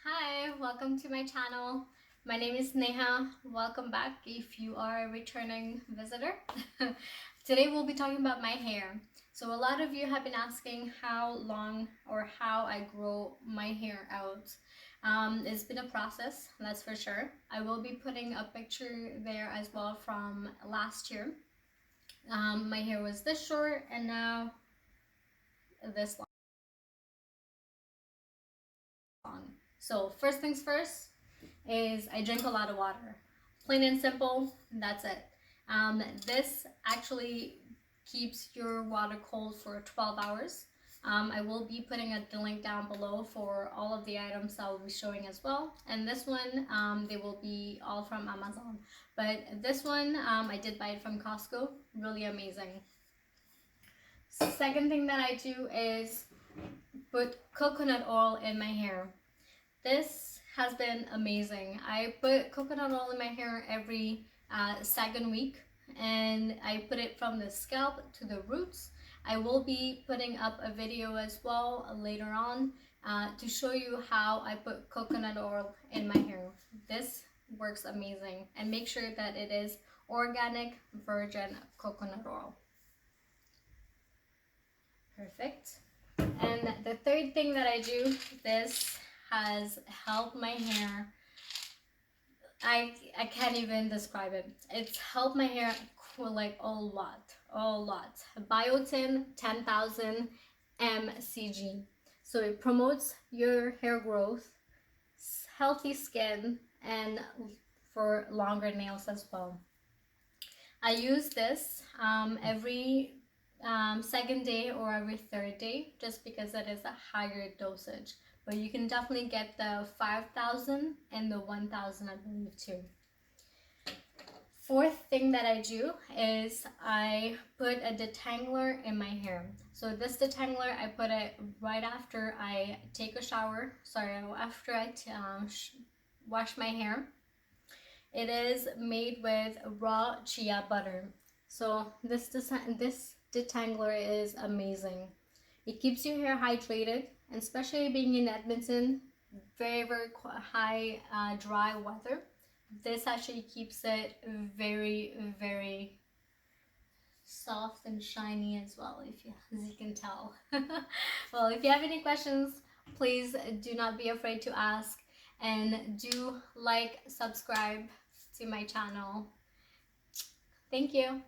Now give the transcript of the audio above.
Hi, welcome to my channel. My name is Neha. Welcome back if you are a returning visitor. Today we'll be talking about my hair. So a lot of you have been asking how long or how I grow my hair out. It's been a process, that's for sure. I will be putting a picture there as well from last year. My hair was this short and now this long. So first things first is I drink a lot of water. Plain and simple, that's it. This actually keeps your water cold for 12 hours. I will be putting the link down below for all of the items I will be showing as well. And this one, they will be all from Amazon. But this one, I did buy it from Costco. Really amazing. Second thing that I do is put coconut oil in my hair. This has been amazing. I put coconut oil in my hair every second week, and I put it from the scalp to the roots. I will be putting up a video as well later on to show you how I put coconut oil in my hair. This works amazing, and make sure that it is organic virgin coconut oil. Perfect. And the third thing that I do, this has helped my hair. I can't even describe it. It's helped my hair like a lot. Biotin 10,000 mcg. So it promotes your hair growth, healthy skin, and for longer nails as well. I use this every second day or every third day, just because it is a higher dosage. But you can definitely get the 5,000 and the 1,000, I believe, too. Fourth thing that I do is I put a detangler in my hair. So this detangler, I put it right after I take a shower. Sorry, after I wash my hair. It is made with raw chia butter. So this detangler is amazing. It keeps your hair hydrated, and especially being in Edmonton, very high dry weather. This actually keeps it very soft and shiny as well, as you can tell. Well, if you have any questions, please do not be afraid to ask, and do like, subscribe to my channel. Thank you.